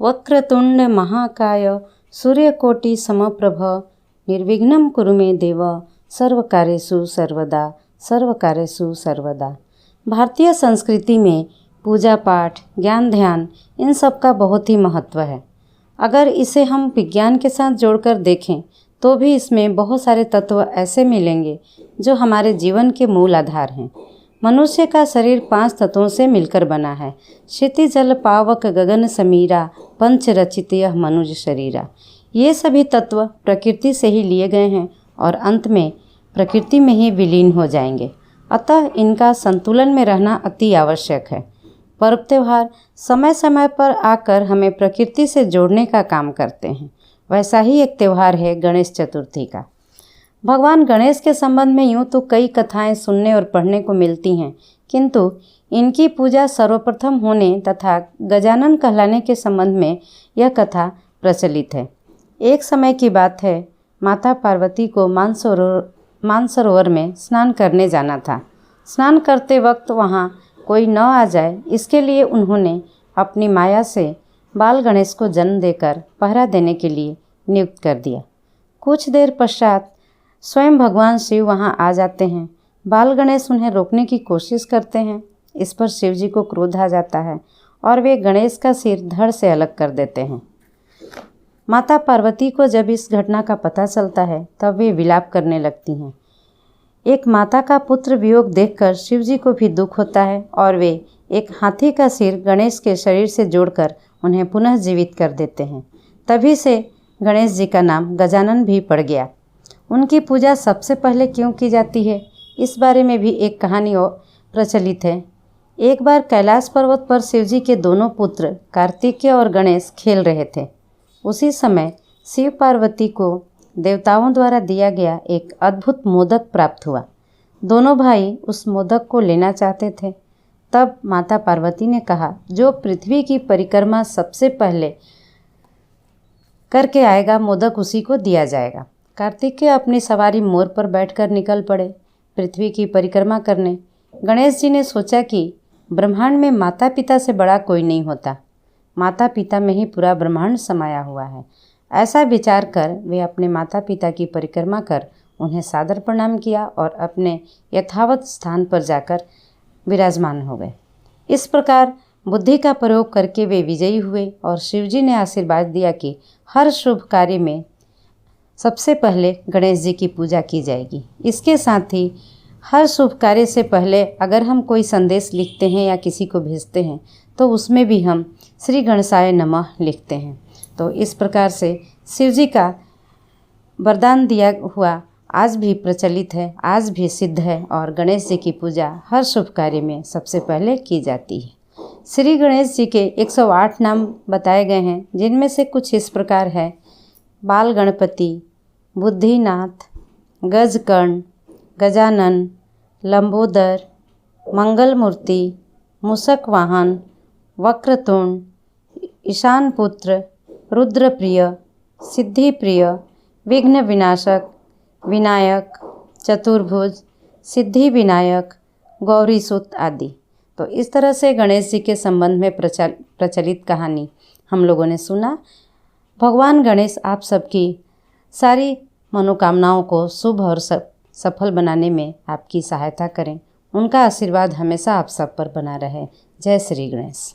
वक्रतुंड महाकाय सूर्यकोटि समप्रभ निर्विघ्नं कुरु मे देव सर्वकार्येषु सर्वदा सर्वकार्येषु सर्वदा। भारतीय संस्कृति में पूजा पाठ, ज्ञान ध्यान इन सब का बहुत ही महत्व है। अगर इसे हम विज्ञान के साथ जोड़कर देखें तो भी इसमें बहुत सारे तत्व ऐसे मिलेंगे जो हमारे जीवन के मूल आधार हैं। मनुष्य का शरीर 5 तत्वों से मिलकर बना है। क्षिति जल पावक गगन समीरा पंच रचित यह मनुज शरीरा। ये सभी तत्व प्रकृति से ही लिए गए हैं और अंत में प्रकृति में ही विलीन हो जाएंगे। अतः इनका संतुलन में रहना अति आवश्यक है। पर्व त्यौहार समय समय पर आकर हमें प्रकृति से जोड़ने का काम करते हैं। वैसा ही एक त्यौहार है गणेश चतुर्थी का। भगवान गणेश के संबंध में यूँ तो कई कथाएं सुनने और पढ़ने को मिलती हैं, किंतु इनकी पूजा सर्वप्रथम होने तथा गजानन कहलाने के संबंध में यह कथा प्रचलित है। एक समय की बात है, माता पार्वती को मानसरोवर में स्नान करने जाना था। स्नान करते वक्त वहाँ कोई न आ जाए, इसके लिए उन्होंने अपनी माया से बाल गणेश को जन्म देकर पहरा देने के लिए नियुक्त कर दिया। कुछ देर पश्चात स्वयं भगवान शिव वहाँ आ जाते हैं। बाल गणेश उन्हें रोकने की कोशिश करते हैं। इस पर शिव जी को क्रोध आ जाता है और वे गणेश का सिर धड़ से अलग कर देते हैं। माता पार्वती को जब इस घटना का पता चलता है तब वे विलाप करने लगती हैं। एक माता का पुत्र वियोग देखकर शिव जी को भी दुख होता है और वे एक हाथी का सिर गणेश के शरीर से जोड़कर उन्हें पुनः जीवित कर देते हैं। तभी से गणेश जी का नाम गजानन भी पड़ गया। उनकी पूजा सबसे पहले क्यों की जाती है, इस बारे में भी एक कहानी प्रचलित है। एक बार कैलाश पर्वत पर शिव जी के दोनों पुत्र कार्तिकेय और गणेश खेल रहे थे। उसी समय शिव पार्वती को देवताओं द्वारा दिया गया एक अद्भुत मोदक प्राप्त हुआ। दोनों भाई उस मोदक को लेना चाहते थे। तब माता पार्वती ने कहा, जो पृथ्वी की परिक्रमा सबसे पहले करके आएगा मोदक उसी को दिया जाएगा। कार्तिकेय अपनी सवारी मोर पर बैठकर निकल पड़े पृथ्वी की परिक्रमा करने। गणेश जी ने सोचा कि ब्रह्मांड में माता पिता से बड़ा कोई नहीं होता, माता पिता में ही पूरा ब्रह्मांड समाया हुआ है। ऐसा विचार कर वे अपने माता पिता की परिक्रमा कर उन्हें सादर प्रणाम किया और अपने यथावत स्थान पर जाकर विराजमान हो गए। इस प्रकार बुद्धि का प्रयोग करके वे विजयी हुए और शिवजी ने आशीर्वाद दिया कि हर शुभ कार्य में सबसे पहले गणेश जी की पूजा की जाएगी। इसके साथ ही हर शुभ कार्य से पहले अगर हम कोई संदेश लिखते हैं या किसी को भेजते हैं तो उसमें भी हम श्री गणेशाय नमः लिखते हैं। तो इस प्रकार से शिवजी का वरदान दिया हुआ आज भी प्रचलित है, आज भी सिद्ध है और गणेश जी की पूजा हर शुभ कार्य में सबसे पहले की जाती है। श्री गणेश जी के 108 नाम बताए गए हैं, जिनमें से कुछ इस प्रकार है: बाल गणपति, बुद्धिनाथ, गजकर्ण, गजानन, लंबोदर, मंगल मूर्ति, मूषक वाहन, वक्रतुंड, ईशान पुत्र, रुद्रप्रिय, सिद्धिप्रिय, विघ्न विनाशक, विनायक, चतुर्भुज, सिद्धि विनायक, गौरीसुत आदि। तो इस तरह से गणेश जी के संबंध में प्रचलित कहानी हम लोगों ने सुना। भगवान गणेश आप सबकी सारी मनोकामनाओं को शुभ और सफल बनाने में आपकी सहायता करें। उनका आशीर्वाद हमेशा आप सब पर बना रहे। जय श्री गणेश।